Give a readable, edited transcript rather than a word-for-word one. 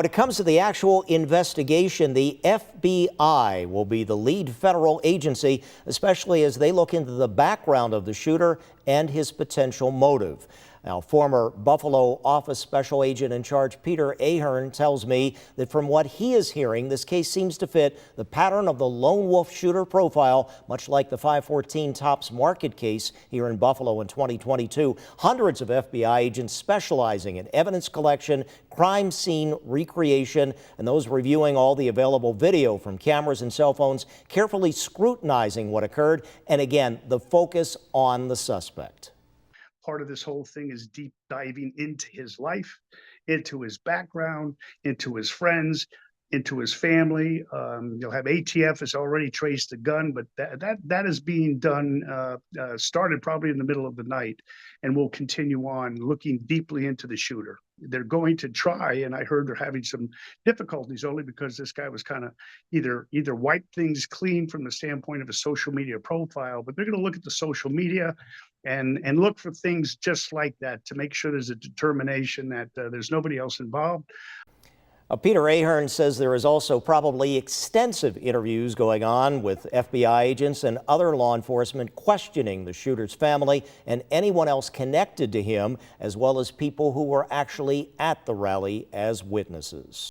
When it comes to the actual investigation, the FBI will be the lead federal agency, especially as they look into the background of the shooter and his potential motive. Now, former Buffalo office special agent in charge Peter Ahern tells me that from what he is hearing, this case seems to fit the pattern of the lone wolf shooter profile, much like the 514 Tops Market case here in Buffalo in 2022. Hundreds of FBI agents specializing in evidence collection, crime scene recreation, and those reviewing all the available video from cameras and cell phones, carefully scrutinizing what occurred, and again, the focus on the suspect. Part of this whole thing is deep diving into his life, into his background, into his friends, into his family. You'll have ATF has already traced the gun, but that is being done, started probably in the middle of the night, and will continue on looking deeply into the shooter. They're going to try, and I heard they're having some difficulties only because this guy was kind of either wipe things clean from the standpoint of a social media profile, but they're going to look at the social media and look for things just like that to make sure there's a determination that there's nobody else involved. Peter Ahern says there is also probably extensive interviews going on with FBI agents and other law enforcement questioning the shooter's family and anyone else connected to him, as well as people who were actually at the rally as witnesses.